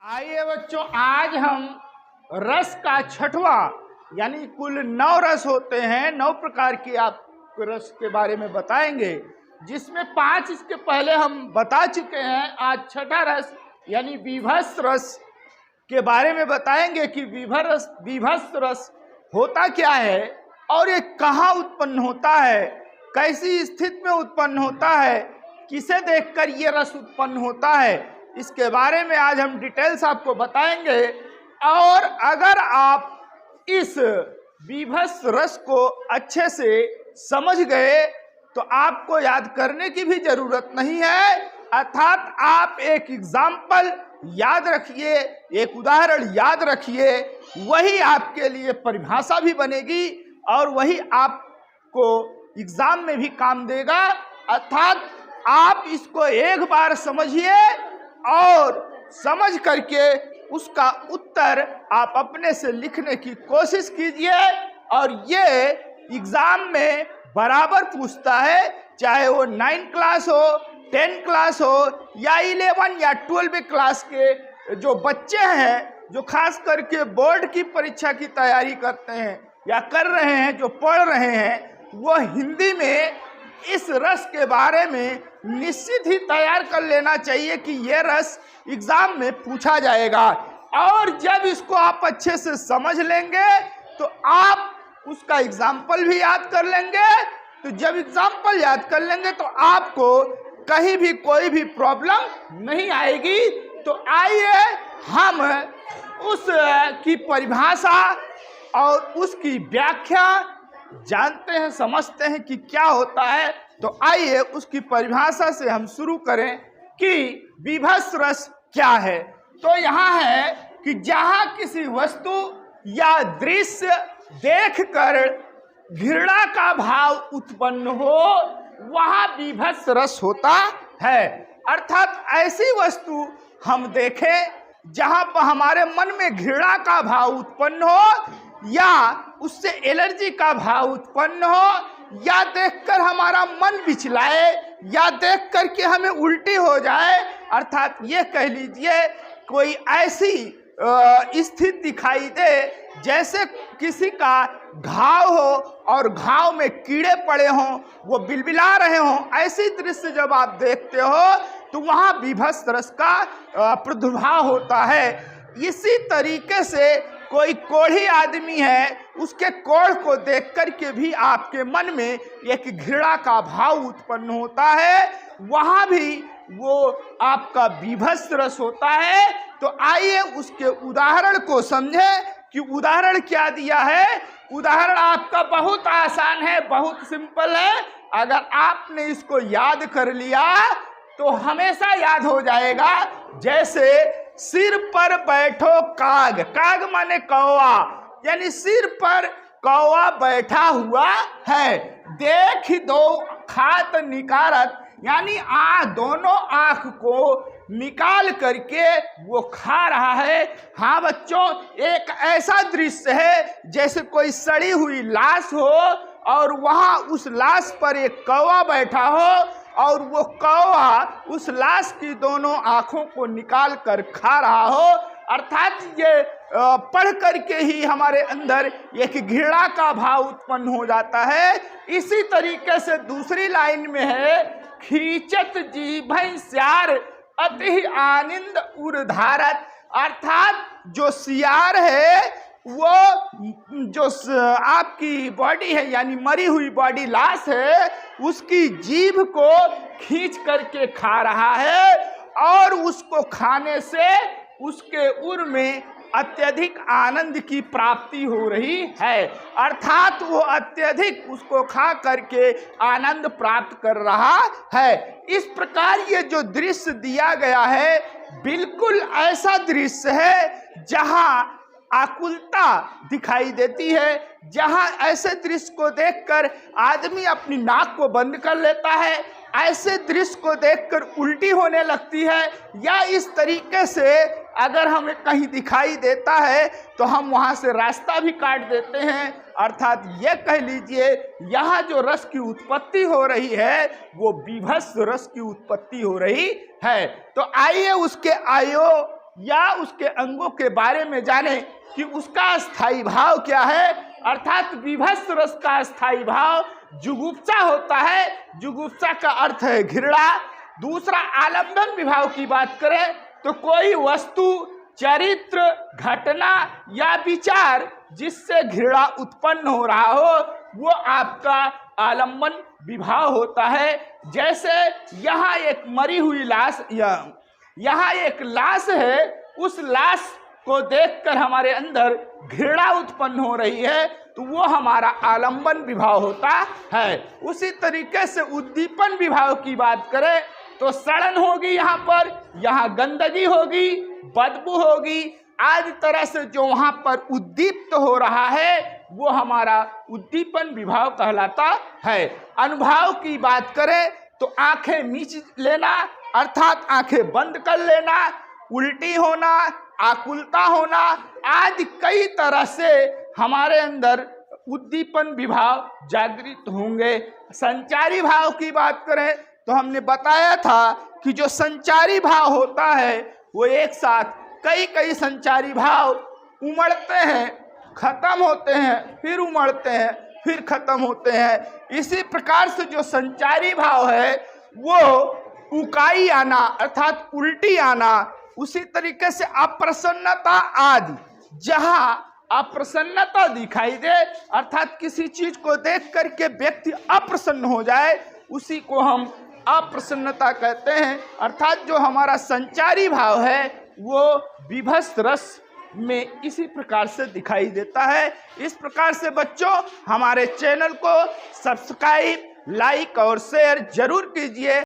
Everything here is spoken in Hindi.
आइए बच्चों, आज हम रस का छठवां यानी कुल 9 रस होते हैं, 9 प्रकार के आपको रस के बारे में बताएंगे, जिसमें 5 इसके पहले हम बता चुके हैं। आज छठा रस यानी विभत्स रस के बारे में बताएंगे कि विभत्स रस होता क्या है और ये कहाँ उत्पन्न होता है, कैसी स्थिति में उत्पन्न होता है, किसे देखकर ये रस उत्पन्न होता है, इसके बारे में आज हम डिटेल्स आपको बताएंगे। और अगर आप इस विभत्स रस को अच्छे से समझ गए तो आपको याद करने की भी जरूरत नहीं है, अर्थात आप एक एग्जाम्पल याद रखिए, एक उदाहरण याद रखिए, वही आपके लिए परिभाषा भी बनेगी और वही आपको एग्जाम में भी काम देगा। अर्थात आप इसको एक बार समझिए और समझ करके उसका उत्तर आप अपने से लिखने की कोशिश कीजिए। और ये एग्जाम में बराबर पूछता है, चाहे वो 9 क्लास हो, 10 क्लास हो या 11 या 12 क्लास के जो बच्चे हैं, जो खास करके बोर्ड की परीक्षा की तैयारी करते हैं या कर रहे हैं, जो पढ़ रहे हैं, वो हिंदी में इस रस के बारे में निश्चित ही तैयार कर लेना चाहिए कि यह रस एग्जाम में पूछा जाएगा। और जब इसको आप अच्छे से समझ लेंगे तो आप उसका एग्जाम्पल भी याद कर लेंगे। तो जब एग्जाम्पल याद कर लेंगे तो आपको कहीं भी कोई भी प्रॉब्लम नहीं आएगी। तो आइए हम उस की परिभाषा और उसकी व्याख्या जानते हैं, समझते हैं कि क्या होता है। तो आइए उसकी परिभाषा से हम शुरू करें कि विभत्स रस क्या है। तो यहाँ है कि जहाँ किसी वस्तु या दृश्य देखकर घृणा का भाव उत्पन्न हो, वहाँ विभत्स रस होता है। अर्थात ऐसी वस्तु हम देखें जहाँ पर हमारे मन में घृणा का भाव उत्पन्न हो, या उससे एलर्जी का भाव उत्पन्न हो, या देखकर हमारा मन बिचलाए, या देख कर के हमें उल्टी हो जाए। अर्थात ये कह लीजिए कोई ऐसी स्थिति दिखाई दे जैसे किसी का घाव हो और घाव में कीड़े पड़े हों, वो बिलबिला रहे हों, ऐसी दृश्य जब आप देखते हो तो वहाँ विभत्स रस का प्रादुर्भाव होता है। इसी तरीके से कोई कोढ़ी आदमी है, उसके कोढ़ को देख कर के भी आपके मन में एक घृणा का भाव उत्पन्न होता है, वहाँ भी वो आपका विभत्स रस होता है। तो आइए उसके उदाहरण को समझें कि उदाहरण क्या दिया है। उदाहरण आपका बहुत आसान है, बहुत सिंपल है। अगर आपने इसको याद कर लिया तो हमेशा याद हो जाएगा। जैसे सिर पर बैठो काग, काग माने कौवा, यानी सिर पर कौवा बैठा हुआ है। देख दो खात निकारत, यानी दोनों आंख को निकाल करके वो खा रहा है। हाँ बच्चों, एक ऐसा दृश्य है जैसे कोई सड़ी हुई लाश हो और वहाँ उस लाश पर एक कौवा बैठा हो और वो कौवा उस लाश की दोनों आंखों को निकाल कर खा रहा हो। अर्थात ये पढ़ करके ही हमारे अंदर एक घृणा का भाव उत्पन्न हो जाता है। इसी तरीके से दूसरी लाइन में है, खींचत जीभै स्यार अति आनंद उर्धारत। अर्थात जो सियार है वो जो आपकी बॉडी है, यानी मरी हुई बॉडी लाश है, उसकी जीभ को खींच करके खा रहा है और उसको खाने से उसके उर में अत्यधिक आनंद की प्राप्ति हो रही है। अर्थात वो अत्यधिक उसको खा करके आनंद प्राप्त कर रहा है। इस प्रकार ये जो दृश्य दिया गया है बिल्कुल ऐसा दृश्य है जहाँ आकुलता दिखाई देती है, जहाँ ऐसे दृश्य को देखकर आदमी अपनी नाक को बंद कर लेता है, ऐसे दृश्य को देखकर उल्टी होने लगती है, या इस तरीके से अगर हमें कहीं दिखाई देता है तो हम वहाँ से रास्ता भी काट देते हैं। अर्थात ये कह लीजिए यहाँ जो रस की उत्पत्ति हो रही है वो विभत्स रस की उत्पत्ति हो रही है। तो आइए उसके या उसके अंगों के बारे में जाने कि उसका स्थायी भाव क्या है। अर्थात विभत्स रस का स्थायी भाव जुगुप्सा होता है। जुगुप्सा का अर्थ है घृणा। दूसरा, आलंबन विभाव की बात करें तो कोई वस्तु, चरित्र, घटना या विचार जिससे घृणा उत्पन्न हो रहा हो वो आपका आलंबन विभाव होता है। जैसे यहाँ एक मरी हुई लाश, यहाँ एक लाश है, उस लाश को देखकर हमारे अंदर घृणा उत्पन्न हो रही है तो वो हमारा आलंबन विभाव होता है। उसी तरीके से उद्दीपन विभाव की बात करें तो सड़न होगी, यहाँ गंदगी होगी, बदबू होगी, आदि तरह से जो वहाँ पर उद्दीप्त हो रहा है वो हमारा उद्दीपन विभाव कहलाता है। अनुभाव की बात करें तो आंखें मीच लेना अर्थात आंखें बंद कर लेना, उल्टी होना, आकुलता होना आदि कई तरह से हमारे अंदर उद्दीपन विभाव जागृत होंगे। संचारी भाव की बात करें तो हमने बताया था कि जो संचारी भाव होता है वो एक साथ कई संचारी भाव उमड़ते हैं, खत्म होते हैं, फिर उमड़ते हैं, फिर खत्म होते हैं। इसी प्रकार से जो संचारी भाव है वो उकाई आना अर्थात उल्टी आना, उसी तरीके से अप्रसन्नता आदि, जहां अप्रसन्नता दिखाई दे अर्थात किसी चीज को देख करके व्यक्ति अप्रसन्न हो जाए उसी को हम अप्रसन्नता कहते हैं। अर्थात जो हमारा संचारी भाव है वो विभत्स रस में इसी प्रकार से दिखाई देता है। इस प्रकार से बच्चों हमारे चैनल को सब्सक्राइब, लाइक और शेयर जरूर कीजिए।